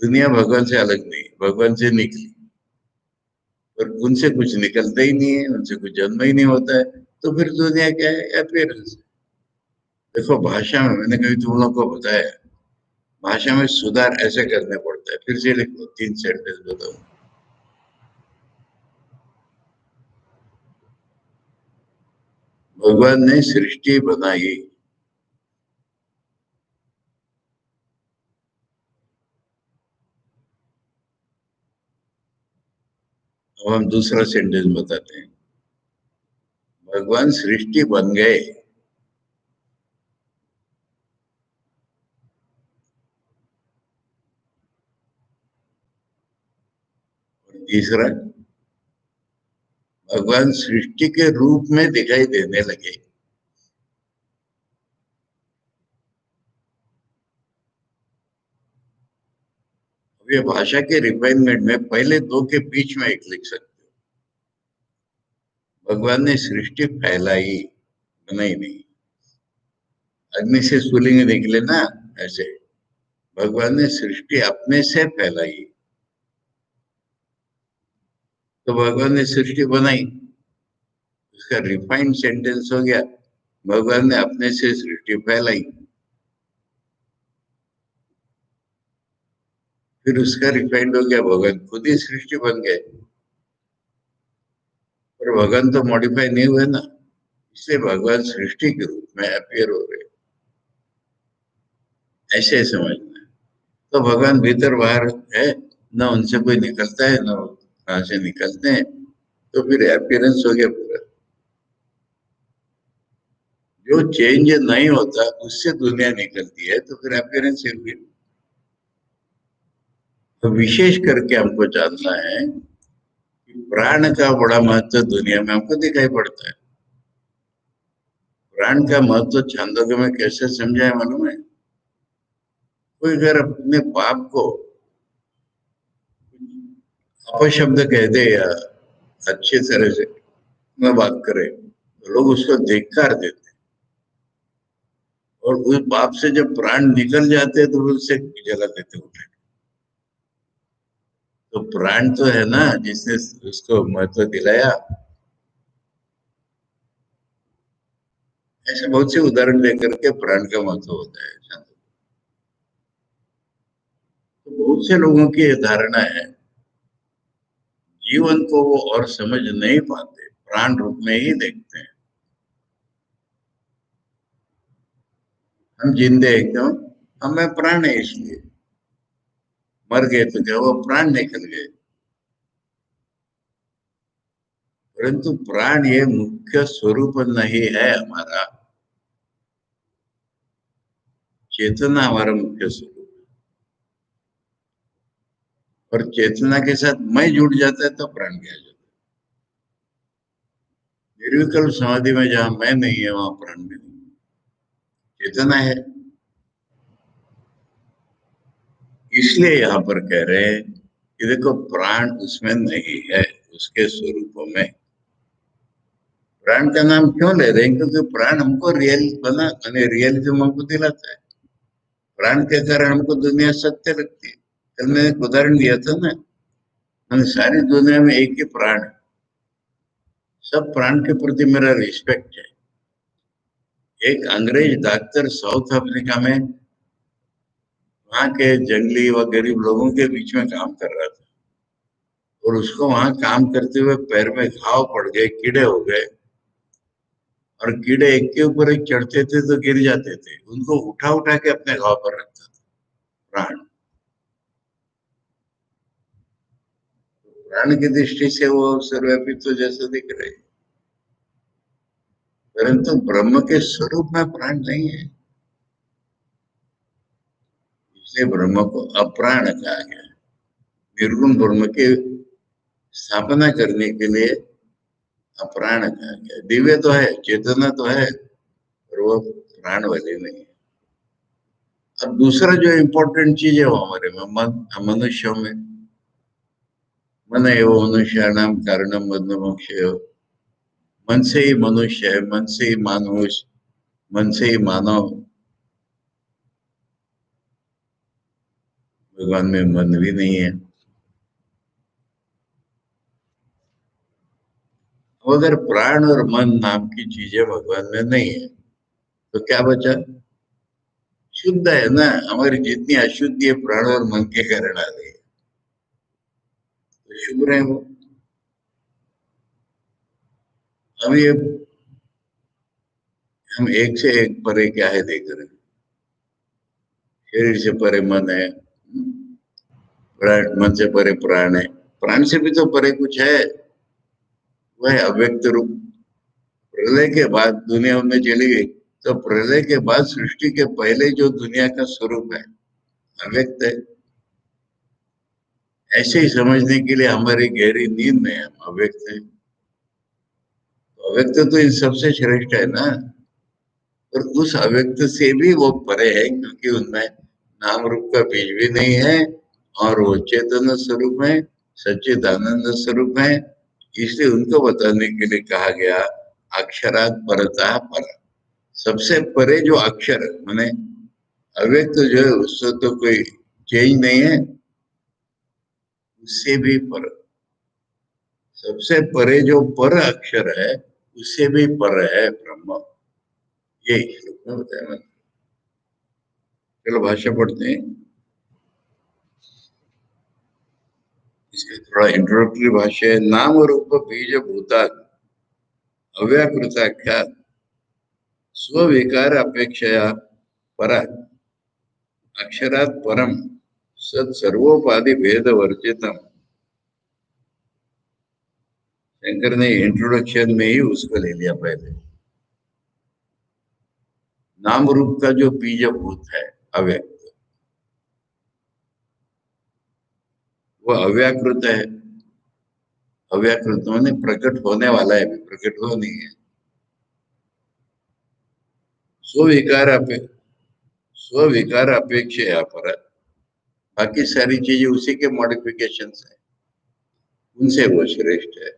दुनिया भगवान से अलग नहीं, भगवान से निकली। और उनसे कुछ निकलता ही नहीं है, उनसे कुछ जन्म ही नहीं होता है, तो फिर दुनिया क्या है? अपीयरेंस। देखो भाषा में, मैंने कभी तुम लोग को बताया, भाषा में सुधार ऐसे करने पड़ता है। फिर से लिखो, 3 सेंटेंस बताओ। भगवान ने सृष्टि बनाई। अब हम दूसरा सेंटेंस बताते हैं। भगवान सृष्टि बन गए। और तीसरा, भगवान सृष्टि के रूप में दिखाई देने लगे। अब ये भाषा के रिफाइनमेंट में पहले दो के बीच में एक लिख सकते हो। भगवान ने सृष्टि फैलाई, बनाई नहीं। अग्नि से स्फुलिंग निकले ना, ऐसे भगवान ने सृष्टि अपने से फैलाई। तो भगवान ने सृष्टि बनाई, उसका रिफाइंड सेंटेंस हो गया, भगवान ने अपने से सृष्टि फैलाई। फिर उसका रिफाइंड हो गया, भगवान खुद ही सृष्टि बन गए। पर भगवान तो मॉडिफाई नहीं हुए ना, इसलिए भगवान सृष्टि के रूप में अपीयर हो गए। ऐसे समझना है। तो भगवान भीतर बाहर है, ना उनसे कोई निकलता है, ना कहाँ से निकलते हैं। तो फिर अपीयरेंस हो गया पूरा। जो चेंज नहीं होता उससे दुनिया निकलती है, तो फिर अपीयरेंस है फिर। तो विशेष करके हमको जानना है कि प्राण का बड़ा महत्व दुनिया में हमको दिखाई पड़ता है। प्राण का महत्व छांदोग्य में कैसे समझाए मालूम है? कोई अगर अपने पाप को अपशब्द कह दे या अच्छी तरह से न बात करे, तो लोग उसको धिक्कार देते हैं। और उस पाप से जब प्राण निकल जाते हैं तो उससे जला देते उठे। तो प्राण तो है ना जिसने उसको महत्व दिलाया। ऐसे बहुत से उदाहरण लेकर के प्राण का महत्व होता है। तो बहुत से लोगों की ये धारणा है, जीवन को वो और समझ नहीं पाते, प्राण रूप में ही देखते हैं। हम जिंदे हैं क्यों? हमें प्राण है इसलिए। मर गए तो क्या वो प्राण निकल गए? परंतु प्राण ये मुख्य स्वरूप नहीं है हमारा। चेतना हमारा मुख्य स्वरूप है। और चेतना के साथ मैं जुड़ जाता है तो प्राण भी आ जाता है। निर्विकल्प समाधि में जहां मैं नहीं है वहां प्राण भी नहीं, चेतना है। इसलिए यहाँ पर कह रहे हैं कि देखो प्राण उसमें नहीं है, उसके स्वरूप में। प्राण का नाम क्यों ले रहे हैं? क्योंकि प्राण हमको रियल बना, मैंने रियलिज्म हमको दिलाता है। प्राण के कारण हमको दुनिया सत्य लगती है। कल मैंने एक उदाहरण दिया था ना, मैंने सारी दुनिया में एक ही प्राण है। सब प्राण के प्रति मेरा रिस्पेक्ट है। एक अंग्रेज डॉक्टर साउथ अफ्रीका में वहां के जंगली व गरीब लोगों के बीच में काम कर रहा था। और उसको वहां काम करते हुए पैर में घाव पड़ गए, कीड़े हो गए। और कीड़े एक के ऊपर एक चढ़ते थे तो गिर जाते थे, उनको उठा उठा के अपने घाव पर रखता था प्राण। प्राण की दृष्टि से वो सर्वव्यापी तो जैसे दिख रहे, परंतु ब्रह्म के स्वरूप में प्राण नहीं है। इसलिए ब्रह्म को अप्राण कहा गया। निर्गुण ब्रह्म की स्थापना करने के लिए अप्राण कहा गया। दिव्य तो है, चेतना तो है, पर वो प्राण वाले नहीं है। अब दूसरा जो इम्पोर्टेंट चीज है वो हमारे में मन, मनुष्यों में। मन एवं मनुष्याणाम कारणम बद्ध मोक्ष। मन से ही मनुष्य है, मन से ही मानुष, मन से ही मानव। भगवान में मन भी नहीं है। अगर प्राण और मन नाम की चीजें भगवान में नहीं है तो क्या बचा? शुद्ध है ना। हमारी जितनी अशुद्धि है प्राण और मन के कारण आ रही है, तो शुभ रहे वो। अब ये हम एक से एक परे क्या है देख रहे हैं। शरीर से परे मन है, प्राण मन से परे प्राण है, प्राण से भी तो परे कुछ है, वह अव्यक्त रूप। प्रलय के बाद दुनिया में चली गई, तो प्रलय के बाद सृष्टि के पहले जो दुनिया का स्वरूप है अव्यक्त है। ऐसे ही समझने के लिए हमारी गहरी नींद में हम अव्यक्त है, तो अव्यक्त तो इन सबसे श्रेष्ठ है ना। और उस अव्यक्त से भी वो परे है, क्योंकि उनमें नाम रूप का बीज भी नहीं है, और वो चेतन स्वरूप है, सच्चिदानंद स्वरूप है। इसलिए उनको बताने के लिए कहा गया अक्षरात परतः पर। सबसे परे जो अक्षर है, माने अव्यक्त जो है उससे तो कोई चेंज नहीं है, उससे भी पर। सबसे परे जो पर अक्षर है उससे भी पर है ब्रह्म। ये श्लोक में बताया। चलो भाष्य पढ़ते हैं। इसके थोड़ा इंट्रोडक्टरी भाष्य है। नाम रूप बीज भूता अव्याकृताख्या स्विकार अपेक्षया पर अक्षरात् परम सत सर्वोपाधि भेद वर्जितम। शंकर ने इंट्रोडक्शन में ही उसको ले लिया पहले। नाम रूप का जो बीजभूत है अव्यक्त, वो अव्याकृत है। अव्याकृत माने प्रकट होने वाला है, प्रकट हो नहीं है। स्विकार स्विकार अपेक्षा पर, बाकी सारी चीजें उसी के मॉडिफिकेशन है, उनसे वो श्रेष्ठ है।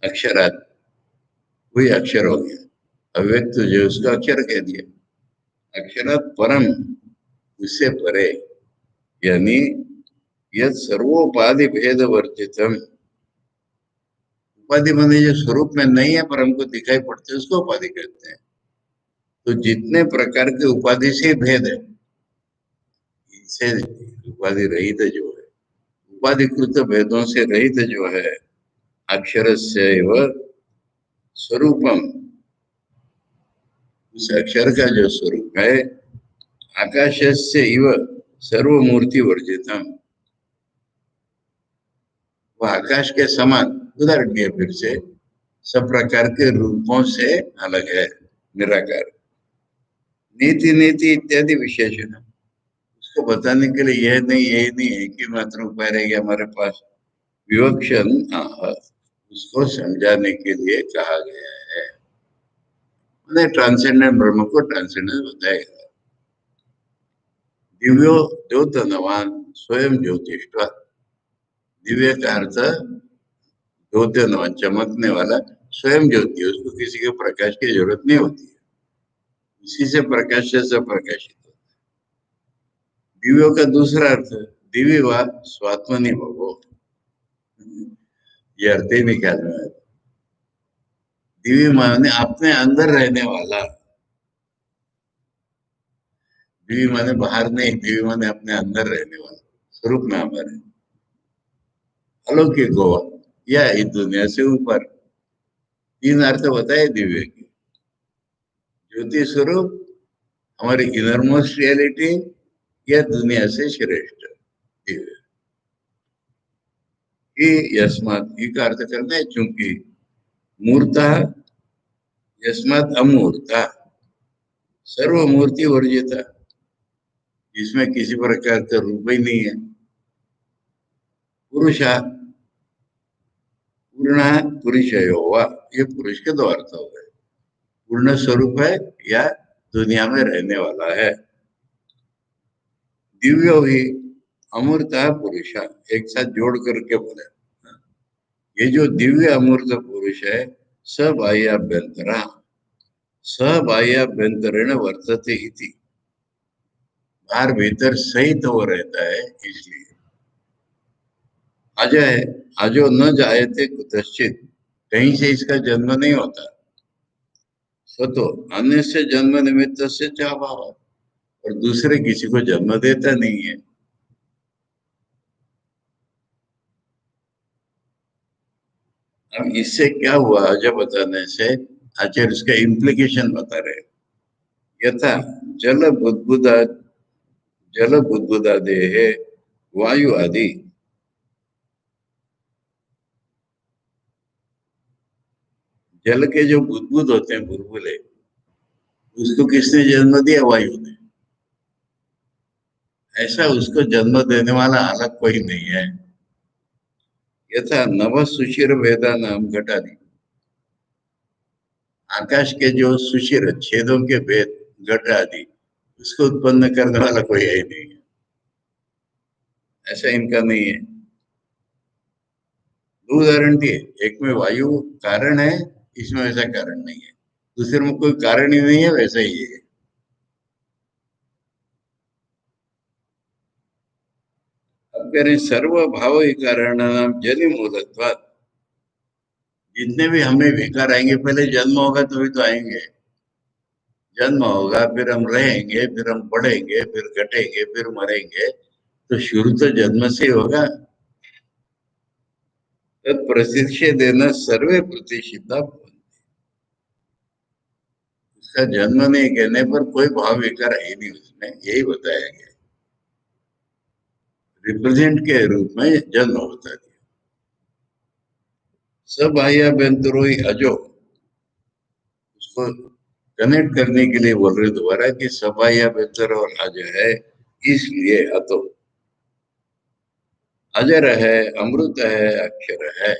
अक्षरात, वही अक्षर हो गया। अव्यक्त जो उसका अक्षर कह दिया। अक्षरात परम, उससे परे, यानी यह सर्वोपाधि भेद वर्जितम। उपाधि माने जो स्वरूप में नहीं है पर हमको दिखाई पड़ते हैं उसको उपाधि कहते हैं। तो जितने प्रकार के उपाधि से भेद है, इनसे उपाधि रहित जो है, उपाधिकृत भेदों से रहित जो है, अक्षर से स्वरूपम, उस अक्षर का जो स्वरूप है, आकाश से इव सर्वमूर्ति वर्जितम, वह आकाश के समान, उदाहरण दिया फिर से, सब प्रकार के रूपों से अलग है, निराकार। नीति नीति इत्यादि विशेषण उसको बताने के लिए यह नहीं, यही नहीं है कि मात्र उपाय रहेगी हमारे पास। विवक्षण उसको समझाने के लिए कहा गया है। मैंने ट्रांसेंडेंट ब्रह्म को ट्रांसेंडेंट बताया गया। दिव्यो द्योतनवान स्वयं ज्योतिष्ठ। दिव्य का अर्थ द्योतनवान, चमकने वाला, स्वयं ज्योति, उसको किसी के प्रकाश की जरूरत नहीं होती है, इसी से प्रकाश से प्रकाशित होता है। दिव्यो का दूसरा अर्थ दिव्य व स्वात्मनि भवो, ये अर्थ ही निकालना है। दिव्य माने अपने अंदर रहने वाला, दिव्य माने बाहर नहीं, दिव्य माने अपने अंदर रहने वाला, स्वरूप में हमारे अलौकिक गोवा या इस दुनिया से ऊपर। तीन अर्थ बताए दिव्य के। ज्योति स्वरूप, हमारी इनर मोस्ट रियलिटी, या दुनिया से श्रेष्ठ दिव्य। ये यस्मात, ये का अर्थ करना है चूंकि, मूर्ता यस्मात अमूर्ता, सर्वमूर्ति वर्जिता, जिसमें किसी प्रकार का रूप ही नहीं है। पुरुषा, पूर्ण पुरुषयो वा, ये पुरुष के दो अर्थ हो गए। पूर्ण स्वरूप है या दुनिया में रहने वाला है। दिव्यो ही अमूर्ता पुरुषा, एक साथ जोड़ करके बोले, ये जो दिव्य अमूर्त पुरुष है, सबाह्याभ्यंतरा, सबाह्याभ्यंतरेण वर्तते इति, बाहर भीतर सहित वो रहता है, इसलिए अजय अजो न जायते कुतश्चित, कहीं से इसका जन्म नहीं होता। स्वतो अन्य से जन्म निमित्त से च अभाव, और दूसरे किसी को जन्म देता नहीं है। अब इससे क्या हुआ अजय बताने से, आचार्य उसका इम्प्लीकेशन बता रहे। यथा जल बुद्बुदा जल बुद्बुदा देह वायु आदि, जल के जो बुद्बुद होते हैं बुलबुले, उसको किसने जन्म दिया? वायु ने। ऐसा उसको जन्म देने वाला अलग कोई नहीं है। यथा नव सुशिर वेदा नाम घटादि, आकाश के जो सुशिर छेदों के भेद घट आदि, उसको उत्पन्न करने वाला कोई है ही नहीं है। ऐसा इनका नहीं है। दो उदाहरण दिए, एक में वायु कारण है, इसमें ऐसा कारण नहीं है। दूसरे में कोई कारण ही नहीं है, वैसा ही है। अब कह रहे सर्व भाव कारण नाम जनि मूलत्वात्, जितने भी हमें विकार आएंगे पहले जन्म होगा तभी तो आएंगे। जन्म होगा, फिर हम रहेंगे, फिर हम पढ़ेंगे, फिर घटेंगे, फिर मरेंगे, तो शुरू तो जन्म से ही होगा। तत् प्रतिषेधेन सर्वे प्रतिषिद्धा भवन्ति। उसका जन्म नहीं कहने पर कोई भाव विकार है नहीं उसमें, यही बताया गया। रिप्रेजेंट के रूप में जन्म होता है। सब आह्याभ्यंतरो ही अजो, उसको कनेक्ट करने के लिए बोल रहे दोबारा कि सब आह्याभ्यंतर और अज है, इसलिए अतो अजर है, अमृत है, अक्षर है।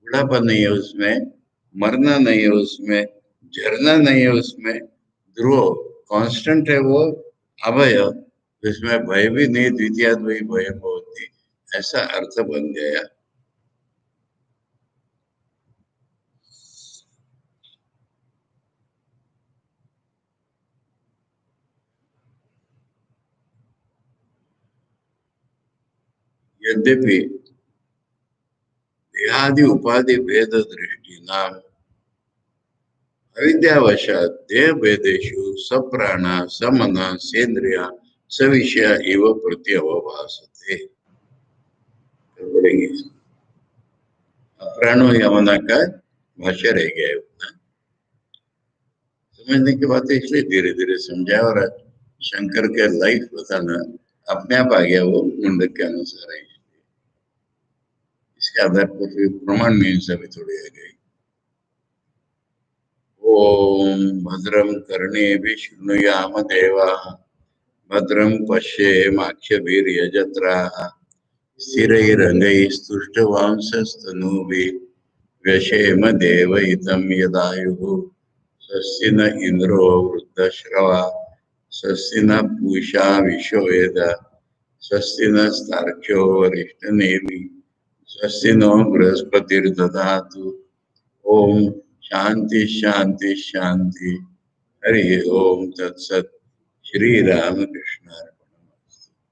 बुढ़ापा नहीं है उसमें, मरना नहीं है उसमें, झरना नहीं है उसमें, ध्रुव कांस्टेंट है वो, अभय, इसमें भय भी नहीं, द्वितीय भय होती, ऐसा अर्थ बन गया। यद्यपि देहादि उपाधि भेद दृष्टि नाम अविद्यावशात देह भेदेशु सप्राणा समना सेन्द्रिया सविषय एव प्रत्यवभासते। पढ़ेंगे अप्राणो यमना का भाष्य रह गया है उतना समझने की बात है, इसलिए धीरे धीरे समझा। और शंकर के लाइफ बताना अपने आप आ गया, वो मुंडक के अनुसार है। इसके आधार पर फिर प्रमाण में सभी थोड़ी आ गई। ओम भद्रम कर्णेभिः शृणुयाम देवाः, भद्रं पश्येमाक्षभिर्यजत्राः, स्थिरैरङ्गैस्तुष्टुवांसस्तनूभिः, व्यशेम देवहितं यदायुः। स्वस्ति न इंद्रो वृद्धश्रवा, स्वस्ति न पूषा विश्ववेदाः, स्वस्ति नस्तार्क्ष्यो वरिष्ठनेमिः, स्वस्ति नो बृहस्पतिर्दधातु। ओम शांति शांति शांति। हरि ओम तत्सत। श्री राम कृष्ण।